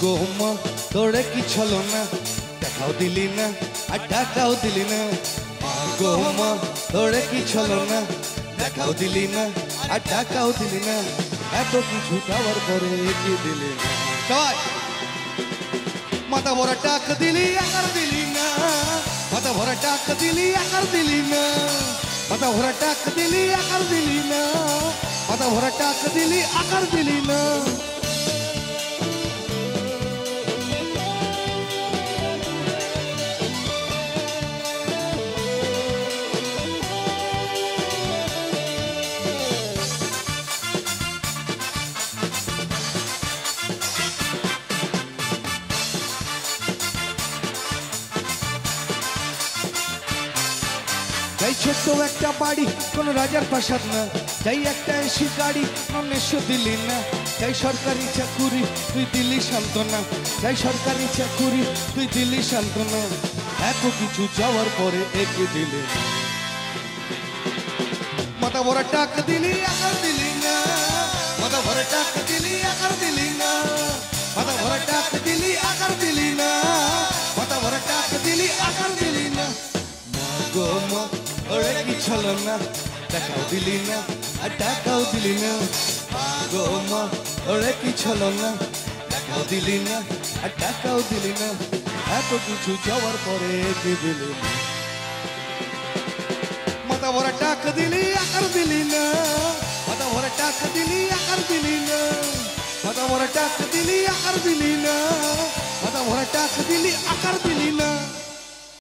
গো মা তোরে কি ছলো না, দেখাও দিলি না আর টাকাও দিলি না। মা গো মা তোরে কি ছলো না, দেখাও দিলি না আর টাকাও দিলি না। এত কিছু দেওয়ার পরে কি দিলি না। সবাই মাথা ভরা টাকা দিলি আকার দিলি না, মাথা ভরা টাকা দিলি আকার দিলি না, মাথা ভরা টাকা দিলি আকার দিলি না, মাথা ভরা টাকা দিলি আকার দিলি না। চাই ছোট্ট একটা বাড়ি কোন রাজার প্রাসাদ না, চাই একটা এসি গাড়ি নেশো দিলি না। চাই সরকারি চাকুরি তুই দিলি সান্ত্বনা, চাই সরকারি চাকুরি তুই দিলি সান্ত্বনা। এত কিছু যাওয়ার পরে একে দিলি না। মাথা ভরা টাকা দিলি আকার দিলি না, মাথা ভরা টাকা দিলি আকার দিলি না, মাথা ভরা টাকা দিলি আকার দিলি না, মাথা ভরা টাকা দিলি আকার দিলি না। মা গো মা ওরে কি ছলো না, টাকাও দিলি না আর টাকাও দিলি না। মা গো মা ওরে কি ছলো না, টাকাও দিলি না আর টাকাও দিলি না। এত কিছু যাওয়ার পরে কি দিলি না। মাথা ভরা টাকা দিলি আকার দিলি না, মাথা ভরা টাকা দিলি আকার দিলি না, মাথা ভরা টাকা দিলি আকার দিলি না, মাথা ভরা টাকা দিলি আকার দিলি না।